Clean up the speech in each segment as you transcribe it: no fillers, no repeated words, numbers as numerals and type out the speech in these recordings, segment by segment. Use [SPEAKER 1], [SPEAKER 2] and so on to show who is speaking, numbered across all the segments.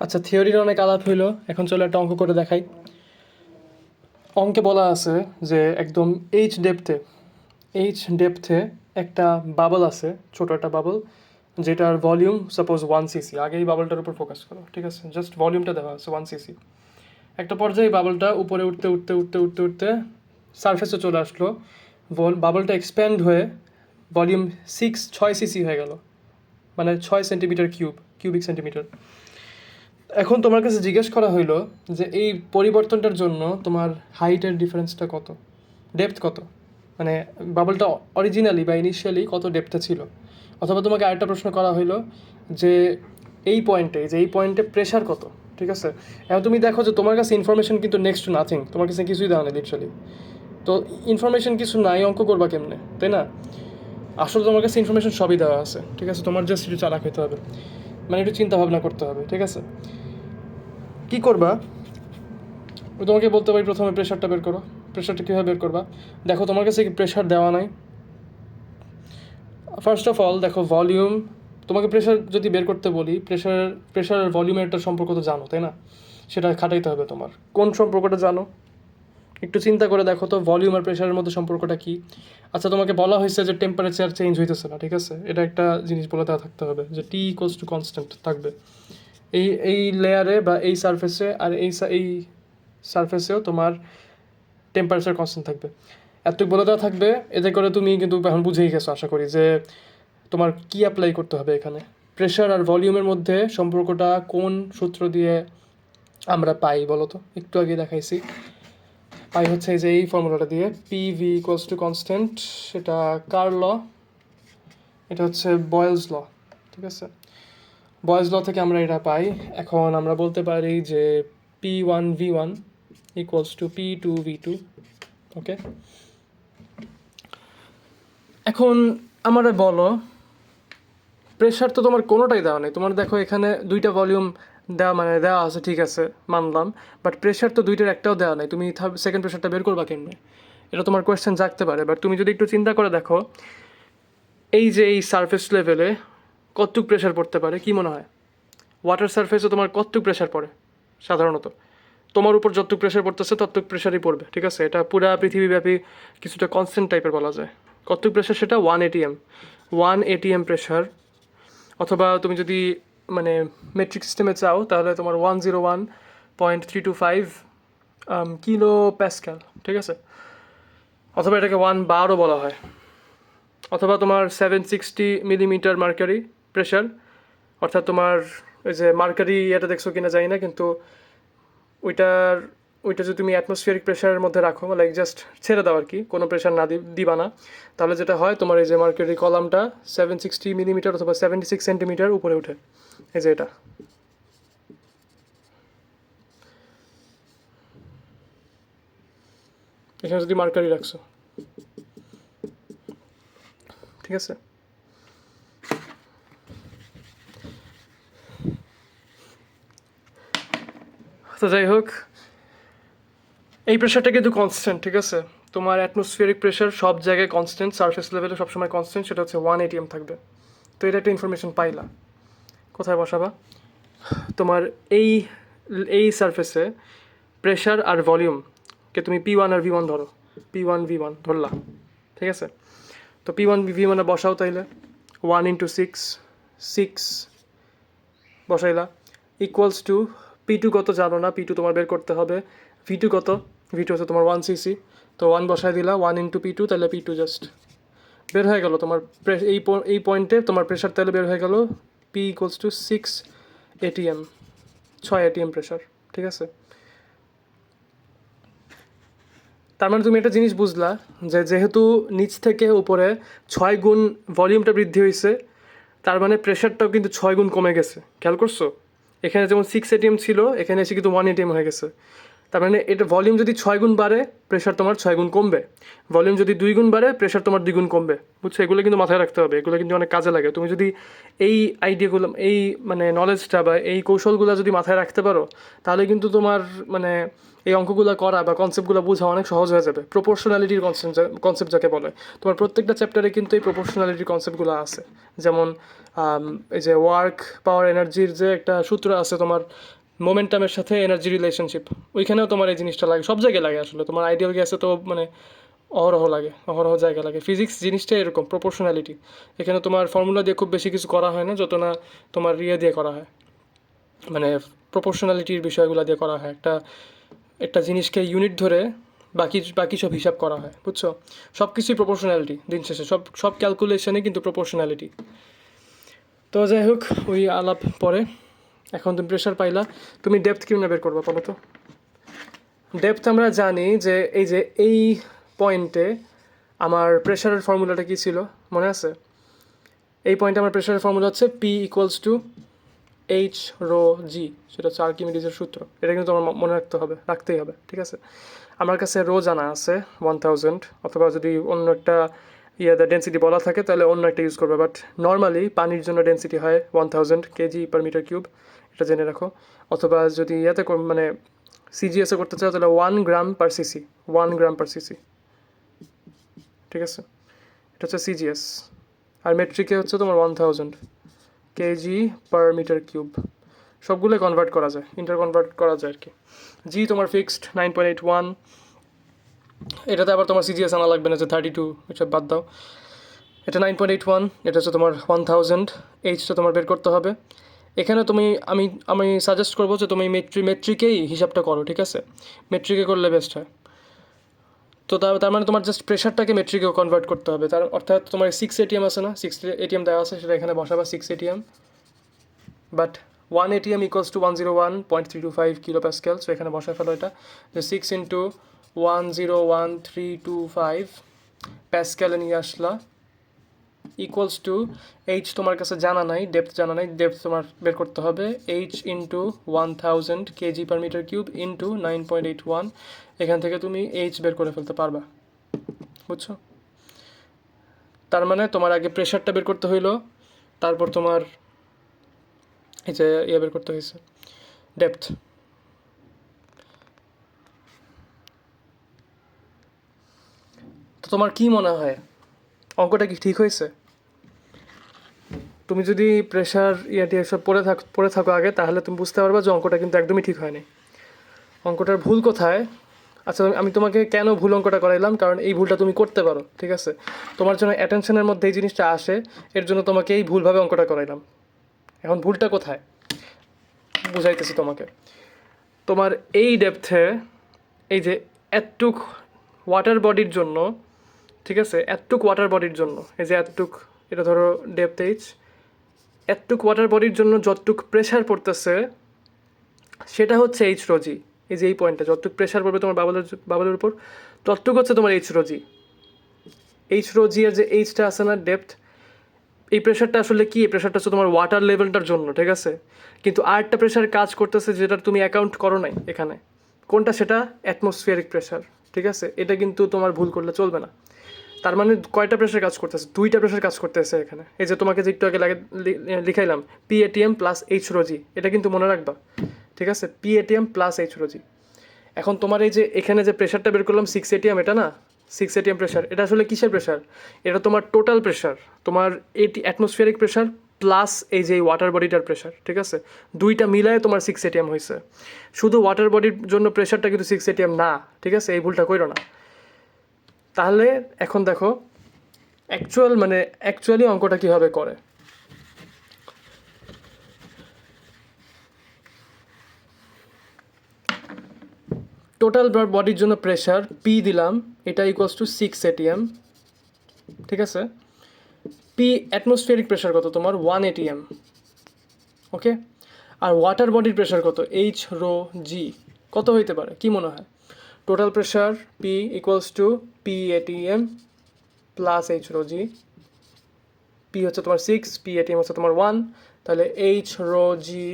[SPEAKER 1] আচ্ছা, থিওরির অনেক আলাপ হইলো, এখন চলো একটা অঙ্ক করে দেখাই। অঙ্কে বলা আছে যে একদম এইচ ডেপথে একটা বাবল আছে, ছোট একটা বাবল, যেটার ভলিউম সাপোজ 1 cc। আগে এই বাবলটার উপর ফোকাস করো, ঠিক আছে? জাস্ট ভলিউমটা দেওয়া আছে 1 cc। একটা পর্যায়ে বাবলটা উপরে উঠতে উঠতে উঠতে উঠতে উঠতে সারফেসে চলে আসলো। বাবলটা এক্সপ্যান্ড হয়ে ভলিউম 6 cc হয়ে গেল, মানে 6 সেন্টিমিটার কিউবিক সেন্টিমিটার। এখন তোমার কাছে জিজ্ঞেস করা হইলো যে এই পরিবর্তনটার জন্য তোমার হাইটের ডিফারেন্সটা কত, ডেপথ কত, মানে বাবলটা অরিজিনালি বা ইনিশিয়ালি কত ডেপথে ছিল। অথবা তোমাকে আরেকটা প্রশ্ন করা হইলো যে এই পয়েন্টে প্রেশার কত, ঠিক আছে? এখন তুমি দেখো যে তোমার কাছে ইনফরমেশন কিন্তু নেক্সট টু নাথিং, তোমার কাছে কিছুই দেওয়া নেই লিটারালি। তো ইনফরমেশন কিছু নাই, অঙ্ক করবা কেমনে, তাই না? আসলে তোমার কাছে ইনফরমেশন সবই দেওয়া আছে, ঠিক আছে? তোমার জাস্ট একটু চালাক হতে হবে, মানে একটু চিন্তা ভাবনা করতে হবে, ঠিক আছে? কী করবা? তোমাকে বলতে পারি প্রথমে প্রেশারটা বের করো। প্রেশারটা কীভাবে বের করবা? দেখো তোমার কাছে কি প্রেশার দেওয়া নাই। ফার্স্ট অফ অল দেখো ভলিউম, তোমাকে প্রেশার যদি বের করতে বলি, প্রেশার আর ভলিউমের একটা সম্পর্ক তো জানো, তাই না? সেটা খাটাইতে হবে তোমার। কোন সম্পর্কটা জানো একটু চিন্তা করে দেখো তো, ভলিউম আর প্রেশারের মধ্যে সম্পর্কটা কী? আচ্ছা, তোমাকে বলা হয়েছে যে টেম্পারেচার চেঞ্জ হইতেছে না, ঠিক আছে? এটা একটা জিনিস বলে দেওয়া থাকতে হবে যে টি ইকুয়ালস টু কনস্ট্যান্ট থাকবে এই এই লেয়ারে বা এই সারফেসে, আর এই সারফেসেও তোমার টেম্পারেচার কনস্ট্যান্ট থাকবে। এতটুকু বলে দেওয়া থাকবে, এতে করে তুমি কিন্তু এখন বুঝেই গেছো আশা করি যে তোমার কি অ্যাপ্লাই করতে হবে এখানে। প্রেশার আর ভলিউমের মধ্যে সম্পর্কটা কোন সূত্র দিয়ে আমরা পাই বলো তো? একটু আগে দেখাইছি। পাই হচ্ছে এই যে এই ফর্মুলাটা দিয়ে, P V equals to constant, সেটা কার ল? এটা হচ্ছে বয়েলস ল, ঠিক আছে? বয়েলস ল থেকে আমরা এটা পাই। এখন আমরা বলতে পারি যে P1V1 ইকুয়ালস টু P2V2, ওকে? এখন আমারে বলো, প্রেশার তো তোমার কোনোটাই দেওয়া নেই। তোমার দেখো এখানে দুইটা ভলিউম দেওয়া আছে, ঠিক আছে, মানলাম, বাট প্রেশার তো দুইটার একটাও দেওয়া নেই। তুমি সেকেন্ড প্রেশারটা বের করবা কেমনে? এটা তোমার কোয়েশ্চেন জাগতে পারে। বাট তুমি যদি একটু চিন্তা করে দেখো, এই যে এই সারফেস লেভেলে কতটুক প্রেশার পড়তে পারে, কি মনে হয়? ওয়াটার সারফেসে তোমার কতটুক প্রেশার পড়ে সাধারণত? তোমার উপর যতটুক প্রেশার পড়তেছে ততটুক প্রেশারই পড়বে, ঠিক আছে? এটা পুরা পৃথিবীব্যাপী কিছুটা কনস্ট্যান্ট টাইপের বলা যায়। কতটুক প্রেশার সেটা? 1 atm প্রেশার। অথবা তুমি যদি মানে মেট্রিক সিস্টেমে চাও তাহলে তোমার 101.325 কিলো প্যাসকেল, ঠিক আছে? অথবা এটাকে 1 বারও বলা হয়। অথবা তোমার 760 মিলিমিটার মার্কারি প্রেশার, অর্থাৎ তোমার ওই যে মার্কারি এটা দেখছো কিনা জানি না, কিন্তু ওইটার ওইটা যদি তুমি অ্যাটমসফিয়ারিক প্রেশারের মধ্যে রাখো, লাইক জাস্ট ছেড়ে দাও আর কি, কোনো প্রেশার না দিবা না, তাহলে যেটা হয় তোমার এই যে মার্কারি কলামটা 760 মিলিমিটার অথবা 76 সেন্টিমিটার উপরে উঠে। এই যে এটা, এখানে যদি মার্কারি রাখছো, ঠিক আছে? তো যাই হোক, এই প্রেশারটা কিন্তু কনস্ট্যান্ট, ঠিক আছে? তোমার অ্যাটমসফিয়ারিক প্রেশার সব জায়গায় কনস্ট্যান্ট, সারফেস লেভেলে সবসময় কনস্ট্যান্ট, সেটা হচ্ছে 1 atm থাকবে। তো এটা একটা ইনফরমেশন পাইলা, কোথায় বসাবা? তোমার এই এই সারফেসে প্রেশার আর ভলিউমকে তুমি P1 আর V1 ধরো, P1V1 ধরলা, ঠিক আছে? তো P1V1 বসাও তাইলে, 1 × 6 বসাইলা, ইকুয়ালস টু P2 কত জানো না, P2 তোমার বের করতে হবে। V2 কত? V2 হচ্ছে তোমার 1 cc, তো 1 বসাই দিলা, 1 × P2, তাহলে P2 জাস্ট বের হয়ে গেল তোমার। এই পয়েন্টে তোমার প্রেশার তাহলে বের হয়ে গেল P equals to 6 atm, 6 atm pressure, ঠিক আছে? তার মানে তুমি একটা জিনিস বুঝলা যে যেহেতু নিচ থেকে উপরে 6 গুণ ভলিউমটা বৃদ্ধি হয়েছে, তার মানে প্রেশারটাও কিন্তু 6 গুণ কমে গেছে। খেয়াল করছো? এখানে যেমন 6 atm ছিল, এখানে এসে কিন্তু 1 atm হয়ে গেছে। তার মানে এটা ভলিউম যদি 6 গুণ বাড়ে প্রেশার তোমার 6 গুণ কমবে, ভলিউম যদি 2 গুণ বাড়ে প্রেশার তোমার 2 গুণ কমবে। বুঝছো, এগুলো কিন্তু মাথায় রাখতে হবে, এগুলো কিন্তু অনেক কাজে লাগে। তুমি যদি এই আইডিয়াগুলো, এই মানে নলেজটা বা এই কৌশলগুলো যদি মাথায় রাখতে পারো, তাহলে কিন্তু তোমার মানে এই অঙ্কগুলো করা বা কনসেপ্টগুলো বোঝা অনেক সহজ হয়ে যাবে। প্রপোর্শনালিটির কনসেপ্ট যাকে বলে, তোমার প্রত্যেকটা চ্যাপ্টারে কিন্তু এই প্রপোর্শনালিটির কনসেপ্টগুলো আছে। যেমন এই যে ওয়ার্ক পাওয়ার এনার্জির যে একটা সূত্র আছে তোমার, মোমেন্টামের সাথে এনার্জি রিলেশনশিপ, ওইখানেও তোমার এই জিনিসটা লাগে, সব জায়গায় লাগে আসলে। তোমার আইডিয়াল গ্যাসে তো মানে অহরহ লাগে, অহরহ জায়গা লাগে। ফিজিক্স জিনিসটা এরকম, প্রপোর্শনালিটি। এখানে তোমার ফর্মুলা দিয়ে খুব বেশি কিছু করা হয় না, যত না তোমার ইয়ে দিয়ে করা হয়, মানে প্রপোর্শনালিটির বিষয়গুলো দিয়ে করা হয়। একটা একটা জিনিসকে ইউনিট ধরে বাকি বাকি সব হিসাব করা হয়। বুঝছো, সব কিছুই প্রপোর্শনালিটি দিন শেষে, সব সব ক্যালকুলেশনে কিন্তু প্রপোর্শনালিটি। তো যাই হোক, ওই আলাপ পরে। এখন তুমি প্রেশার পাইলা, তুমি ডেপথ কেমনে বের করবা বলো তো? ডেপথ আমরা জানি যে এই পয়েন্টে আমার প্রেশারের ফর্মুলাটা কী ছিল মনে আছে? এই পয়েন্টে আমার প্রেশারের ফর্মুলা হচ্ছে P equals to H rho g, সেটা হচ্ছে আর্কিমিডিজের সূত্র। এটা কিন্তু আমার মনে রাখতেই হবে, ঠিক আছে? আমার কাছে রো জানা আছে 1000, অথবা যদি অন্য একটা ডেন্সিটি বলা থাকে তাহলে অন্য একটা ইউজ করবে, বাট নর্মালি পানির জন্য ডেন্সিটি হয় 1000 কেজি পার মিটার কিউব, এটা জেনে রাখো। অথবা যদি মানে সিজিএসে করতে চাও তাহলে 1 গ্রাম পার সিসি, 1 গ্রাম পার সিসি, ঠিক আছে? এটা হচ্ছে সিজিএস। আর মেট্রিকে হচ্ছে তোমার 1000 কেজি পার মিটার কিউব। সবগুলো কনভার্ট করা যায়, কনভার্ট করা যায় আর কি। জি তোমার ফিক্সড 9.81, এটাতে আবার তোমার সিজিএস আনা লাগবে না যে 32, এটা বাদ দাও। এটা 9.81, এটা হচ্ছে তোমার 1000। এইচটা তোমার বের করতে হবে। এখানে আমি আমি সাজেস্ট করবো যে তুমি মেট্রিকেই হিসাবটা করো, ঠিক আছে? মেট্রিকে করলে বেস্ট হয়। তো তার মানে তোমার জাস্ট প্রেশারটাকে মেট্রিকেও কনভার্ট করতে হবে। তার অর্থাৎ তোমার 6 এটিএম আছে না, 6 এটিএম দেওয়া আছে, সেটা এখানে বসাবা 6 ATM. But 1 ATM equals to 101.325 kilo Pascal. So এখানে বসায় ফেলো এটা, যে 6 ইন্টু 101.325 প্যাসকেলে নিয়ে আসলা, ইকুয়ালস টু এইচ তোমার কাছে জানা নাই, ডেপথ জানা নাই, ডেপথ তোমার বের করতে হবে H into 1000 KG per metre cube into 9.81। এখান থেকে তুমি এইচ বের করে ফেলতে পারবা। বুঝছো? তার মানে তোমার আগে প্রেশারটা বের করতে হইলো, তারপর তোমার এই যে বের করতে হয়েছে ডেপথ। তো তোমার কি মনে হয়, অঙ্কটা কি ঠিক হয়েছে? তুমি যদি প্রেশার এসব পড়ে থাকো আগে, তাহলে তুমি বুঝতে পারবে যে অঙ্কটা কিন্তু একদমই ঠিক হয়নি। অঙ্কটার ভুল কোথায়? আচ্ছা, আমি তোমাকে কেন ভুল অঙ্কটা করাইলাম, কারণ এই ভুলটা তুমি করতে পারো, ঠিক আছে? তোমার জন্য অ্যাটেনশনের মধ্যে এই জিনিসটা আসে, এর জন্য তোমাকে এই ভুলভাবে অঙ্কটা করাইলাম। এখন ভুলটা কোথায় বুঝাইতেছি তোমাকে। তোমার এই ডেপথে এই যে এতটুক ওয়াটার বডির জন্য, ঠিক আছে, এতটুক ওয়াটার বডির জন্য, এই যে এতটুক, এটা ধরো ডেপথ এইচ, এতটুক ওয়াটার বডির জন্য যতটুক প্রেশার পড়তেছে সেটা হচ্ছে এইচ রোজি। এই যে এই পয়েন্টটা, যতটুক প্রেশার পড়বে তোমার বাবলের উপর, ততটুক হচ্ছে তোমার এইচ রোজি। এইচ রোজি এর যে এইচটা আছে না, ডেপথ, এই প্রেশারটা আসলে কি? এই প্রেশারটা হচ্ছে তোমার ওয়াটার লেভেলটার জন্য, ঠিক আছে? কিন্তু আরেকটা প্রেশার কাজ করতেছে যেটা তুমি অ্যাকাউন্ট করো নাই এখানে। কোনটা? সেটা অ্যাটমসফিয়ারিক প্রেশার, ঠিক আছে? এটা কিন্তু তোমার ভুল করলে চলবে না। তার মানে কয়টা প্রেশার কাজ করতেছে? 2টা প্রেশার কাজ করতেছে এখানে। এই যে তোমাকে যে একটু আগে লিখাইলাম পিএটিএম প্লাস এইচ রোজি, এটা কিন্তু মনে রাখবা, ঠিক আছে? পিএটিএম প্লাস এইচ রোজি। এখন তোমার এই যে এখানে যে প্রেশারটা বের করলাম 6 এটিএম, এটা না 6 এটিএম প্রেশার, এটা আসলে কিসের প্রেশার? এটা তোমার টোটাল প্রেশার, তোমার অ্যাটমসফিয়ারিক প্রেশার প্লাস এই যে ওয়াটার বডিটার প্রেশার, ঠিক আছে? 2টা মিলায় তোমার 6 এটিএম হয়েছে। শুধু ওয়াটার বডির জন্য প্রেশারটা কিন্তু 6 এটিএম না, ঠিক আছে? এই ভুলটা কইরো না। তাহলে এখন দেখো অ্যাকচুয়ালি অঙ্কটা কীভাবে করে। টোটাল বডির জন্য প্রেশার পি দিলাম, এটা ইকুয়ালস টু 6 এটিএম, ঠিক আছে? পি অ্যাটমসফিয়ারিক প্রেশার কত তোমার? 1 এটিএম, ওকে? আর ওয়াটার বডির প্রেশার কত? H rho G. কত হইতে পারে কি মনে হয়? Total pressure P equals to P ATM plus H rho G. P হচ্ছে তোমার 6, পি এটিএম হচ্ছে তোমার 1, তাহলে H rho G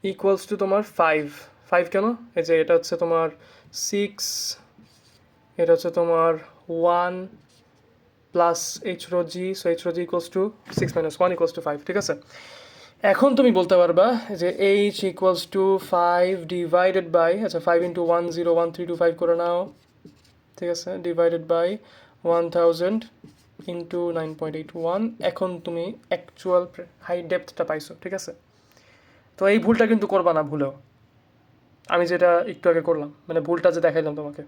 [SPEAKER 1] equals to তোমার 5 5 কেন? এই যে এটা হচ্ছে তোমার 6, এটা হচ্ছে তোমার 1 plus H rho G, so H rho G equals to 6 minus 1 equals to 5, ঠিক আছে? এখন তুমি বলতে পারবা যে H equals to 5 divided by, আচ্ছা 5 ইন্টু 101325 করে নাও, ঠিক আছে, ডিভাইডেড বাই 1000 ইন্টু 9.81। এখন তুমি অ্যাকচুয়াল হাই ডেপথটা পাইছো, ঠিক আছে? তো এই ভুলটা কিন্তু করবা না ভুলেও, আমি যেটা একটু আগে করলাম, মানে ভুলটা যে দেখাইলাম তোমাকে।